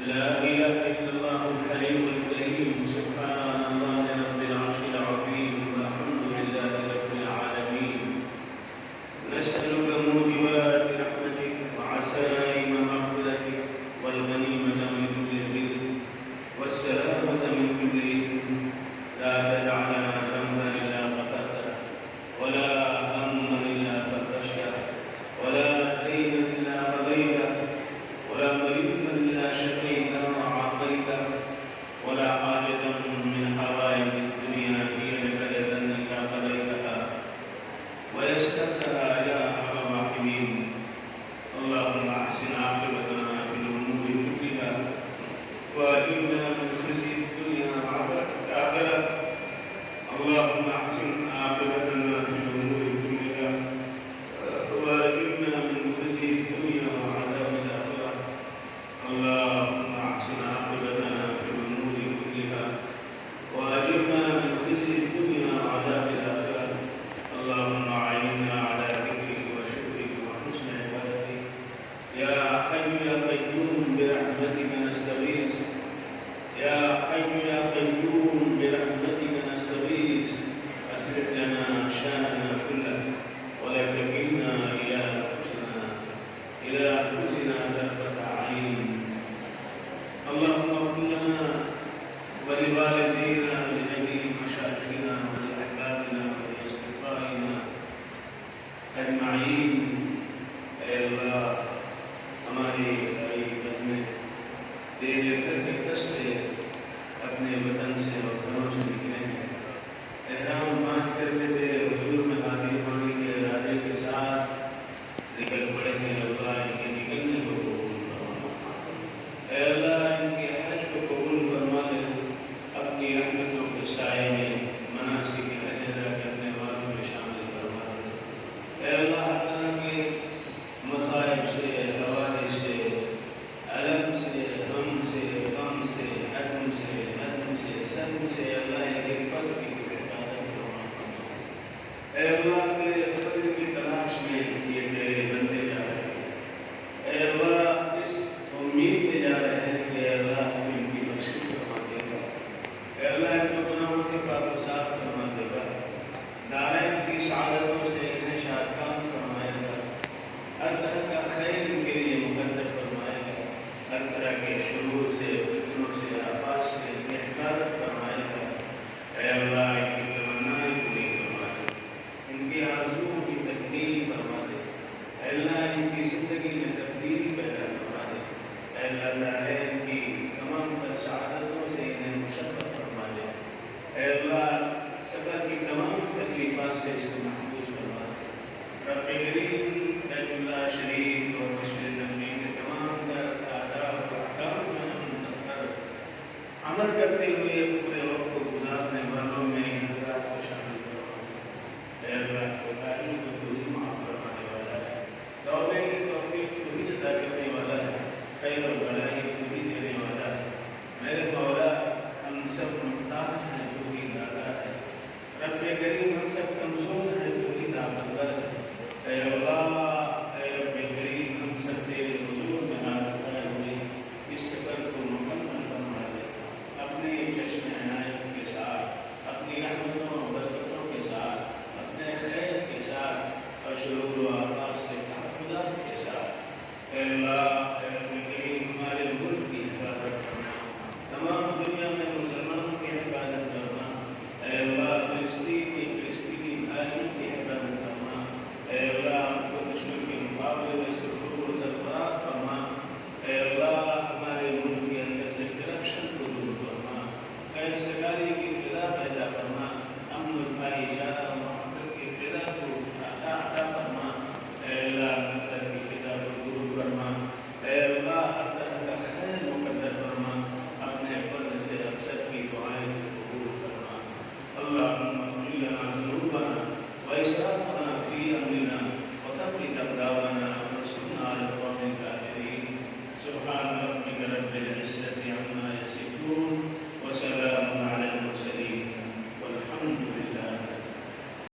لا إله إلا الله الحليم الكريم سبحان الله رب العرش العظيم والحمد لله رب العالمين نسألك موجبات رحمتك وعزائم مغفرتك والغنيمة من كل بر والسلامة من كل إثم لا تدع لنا ذنبا إلا غفرته ولا هما إلا فرجته ولا دينا إلا قضيته ولا مريضا إلا شفيته وعافيته ولا حاجة من حوائج الدنيا هي لك رضا إلا قضيتها ويسرتها يا أرحم الراحمين. اللهم أحسن عاقبتنا في الأمور كلها وأجرنا من خزي الدنيا وعذاب الآخرة. اللهم أحسن عاقبتنا في الأمور كلها وأجرنا من خزي الدنيا وعذاب الآخرة. اللهم أحسن عاقبتنا في الأمور كلها وأجرنا من خزي الدنيا وعذاب الآخرة. اللهم أعنا على ذكرك وشكرك وحسن عبادتك. يا حي يا قيوم برحمتك نستغيث. يا حي يا قيوم برحمتك نستغيث. أصلح لنا شأننا كله ولا تكلنا إلى أنفسنا طرفة عين. اللهم اغفر لنا ولوالدينا ولجميع مشايخنا ولأحبابنا ولأصدقائنا أجمعين. اے اللہ ہماری بھائی بہنیں دیر کر کے کس سے اپنے وطن سے اور گھروں سے نکلے ہیں. احرام باندھ کرتے تھے حضور میں حاضر ہونے کے ارادے کے ساتھ نکل پڑے ہیں. اللہ ان کے نکلنے کو قبول فرما. اے اللہ ان کے حج کو قبول فرما لے. اپنی رحمتوں کے سائے میں مناسک حج ادا کرنے والوں میں شامل فرما دے. اے اللہ ہر طرح کے مصائب سے، حوادث سے، علم سے، غم سے، غم سے، عدم سے، ندم سے، سلم سے اللہ کے فضل کی حفاظت فرما. اے اللہ کے فضل کی تلاش میں یہ تیرے بندے جا رہے ہیں. اے اللہ اس امید میں جا رہے ہیں کہ اے اللہ ہم ان کی بخشش فرما دے گا. اے اللہ ان کو گناہوں سے پاک و صاف فرما دے گا. دارین کی سعادتوں سے انہیں شادکام فرمائے گا. ہر طرح کا خیر ان کے لیے مقدر فرمائے گا. ہر طرح کے شرور سے، فتنوں سے، آفات سے ان کی حفاظت فرمائے گا. اے اللہ ان کی تمنائیں پوری فرما دے. ان کی آرزوؤں کی تکمیل فرما دے. اے اللہ ان کی زندگی میں تبدیلی پیدا فرما دے. اے اللہ تعالی ان کی تمام تر سعادتوں سے انہیں مشرف فرما دے. اے اللہ سفر کی تمام تکلیفات سے اس کو محفوظ فرما دے. رب کریم بیت اللہ شریف اور مسجد نبوی کے تمام تر آداب و احکام میں عمل کرتے ہوئے پورے وقت کو گزارنے والوں میں حضرات کو شامل فرما. اے اللہ کوتاہیوں کو تو ہی معاف فرمانے والا ہے. توبہ کی توفیق تو ہی عطا کرنے والا ہے. خیر و بھلائی تو ہی دینے والا ہے. میرے مولا ہم سب محتاج ہیں تو ہی داتا ہے. رب کریم ہم سب کمزور ہیں تو ہی طاقتور ہے. اے اللہ اے رب کریم ہم سب تیرے حضور میں ہاتھ اٹھائے ہوئے اس سفر کو مکمل فرما دے. اپنے جشن عنایت کے ساتھ، اپنی رحمتوں اور برکتوں کے ساتھ، اپنے خیر کے ساتھ اور شرور و آفات سے تحفظات کے ساتھ. اے اللہ اے رب کریم ہمارے ملک کی حفاظت فرما. تمام دنیا میں مسلمانوں کی حفاظت فرما. اے اللہ فلسطینی بھائیوں کی حفاظت فرما. اے اللہ ہم کو دشمن کے مقابلے میں سرخرو و سرفراز فرما. اے اللہ ہمارے ملک کے اندر سے کرپشن کو دور فرما. خیر سگالی کی فضا پیدا فرما. امن و بھائی چارہ محبت کی فضا کو عطا فرما. اے اللہ نفرت کی فضا کو دور فرما. اے اللہ ہر طرح کا خیر مقدر فرما. اپنے فضل سے ہم سب کی دعائیں قبول فرما. اللہم اغفر لنا ذنوبنا واسرافنا فی امرنا وثبت اقدامنا وانصرنا علی القوم الکافرین. سبحان ربک رب العزة